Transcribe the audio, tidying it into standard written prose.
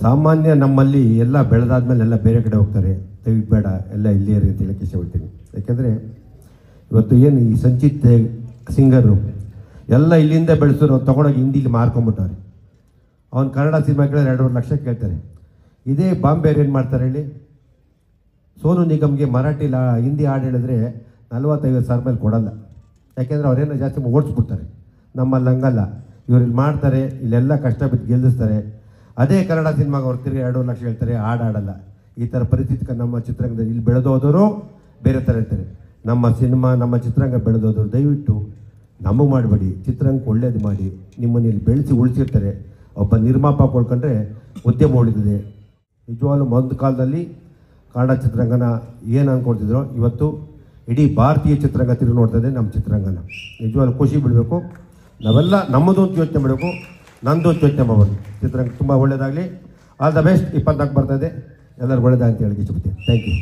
ಸಾಮಾನ್ಯ ನಮ್ಮಲ್ಲಿ ಎಲ್ಲ ಬೆಳೆದಾದ್ಮೇಲೆ ಎಲ್ಲ ಬೇರೆ ಕಡೆ ಹೋಗ್ತಾರೆ, ದಯವಿಟ್ಟು ಬೇಡ ಎಲ್ಲ ಇಲ್ಲಿಯೇ ಅಂತ ಹೇಳಕ್ಕೆ ಇಷ್ಟಪಡ್ತೀನಿ. ಯಾಕೆಂದರೆ ಇವತ್ತು ಏನು ಈ ಸಂಚಿತ್ ಸಿಂಗರು ಎಲ್ಲ ಇಲ್ಲಿಂದ ಬೆಳೆಸೋರು ತೊಗೊಂಡೋಗಿ ಹಿಂದಿಗೆ ಮಾರ್ಕೊಂಬಿಟ್ಟವ್ರೆ. ಅವ್ನು ಕನ್ನಡ ಸಿನಿಮಾ ಕೇಳಿದ್ರೆ 2.5 ಲಕ್ಷ ಕೇಳ್ತಾರೆ. ಇದೇ ಬಾಂಬೆಯವ್ರು ಏನು ಮಾಡ್ತಾರೆ ಹೇಳಿ, ಸೋನು ನಿಗಮ್ಗೆ ಮರಾಠಿಲಿ ಹಿಂದಿ ಹಾಡು ಹೇಳಿದ್ರೆ 40-50 ಸಾವಿರ ಮೇಲೆ ಕೊಡಲ್ಲ. ಯಾಕೆಂದರೆ ಅವರೇನೋ ಜಾಸ್ತಿ ಓಡಿಸ್ಬಿಡ್ತಾರೆ. ನಮ್ಮಲ್ಲಿ ಹಂಗಲ್ಲ, ಇವ್ರು ಇಲ್ಲಿ ಮಾಡ್ತಾರೆ, ಇಲ್ಲೆಲ್ಲ ಕಷ್ಟ ಬಿದ್ದು ಗೆಲ್ಲಿಸ್ತಾರೆ. ಅದೇ ಕನ್ನಡ ಸಿನಿಮಾಗೆ ಅವ್ರು ತಿರುಗಿ 2 ಲಕ್ಷ ಹೇಳ್ತಾರೆ, ಹಾಡಾಡಲ್ಲ. ಈ ಥರ ಪರಿಸ್ಥಿತಿ ನಮ್ಮ ಚಿತ್ರರಂಗದಲ್ಲಿ ಇಲ್ಲಿ ಬೆಳೆದೋದವರು ಬೇರೆ ಥರ ಇರ್ತಾರೆ. ನಮ್ಮ ಸಿನಿಮಾ ನಮ್ಮ ಚಿತ್ರರಂಗ ಬೆಳೆದೋದ್ರು ದಯವಿಟ್ಟು ನಮಗೆ ಮಾಡಬೇಡಿ, ಚಿತ್ರರಂಗಕ್ಕೆ ಒಳ್ಳೇದು ಮಾಡಿ. ನಿಮ್ಮನ್ನು ಇಲ್ಲಿ ಬೆಳೆಸಿ ಉಳಿಸಿರ್ತಾರೆ. ಒಬ್ಬ ನಿರ್ಮಾಪಕ ಉಳ್ಕೊಂಡ್ರೆ ಉದ್ಯಮ ಉಳಿದಿದೆ. ನಿಜವಾಗ್ಲೂ ಒಂದು ಕಾಲದಲ್ಲಿ ಕನ್ನಡ ಚಿತ್ರರಂಗನ ಏನು ಅಂದ್ಕೊಳ್ತಿದ್ರು, ಇವತ್ತು ಇಡೀ ಭಾರತೀಯ ಚಿತ್ರರಂಗ ತಿರುಗಿ ನೋಡ್ತದೆ ನಮ್ಮ ಚಿತ್ರರಂಗನ. ನಿಜವಾಗ್ಲೂ ಖುಷಿ ಬಿಡಬೇಕು. ನಾವೆಲ್ಲ ನಮ್ಮದು ಅಂತ ಯೋಚನೆ ಮಾಡಬೇಕು, ನಂದು ಅಂತ ಯೋಚನೆ ಮಾಡ್ಬೋದು. ಚಿತ್ರರಂಗ ತುಂಬ ಒಳ್ಳೆಯದಾಗಲಿ. All the best. 24 ಬರ್ತಾಯಿದೆ, ಎಲ್ಲರಿಗೂ ಒಳ್ಳೆಯದಾಗ ಅಂತ ಹೇಳಿ ಇಷ್ಟಪಡ್ತೀನಿ. Thank you.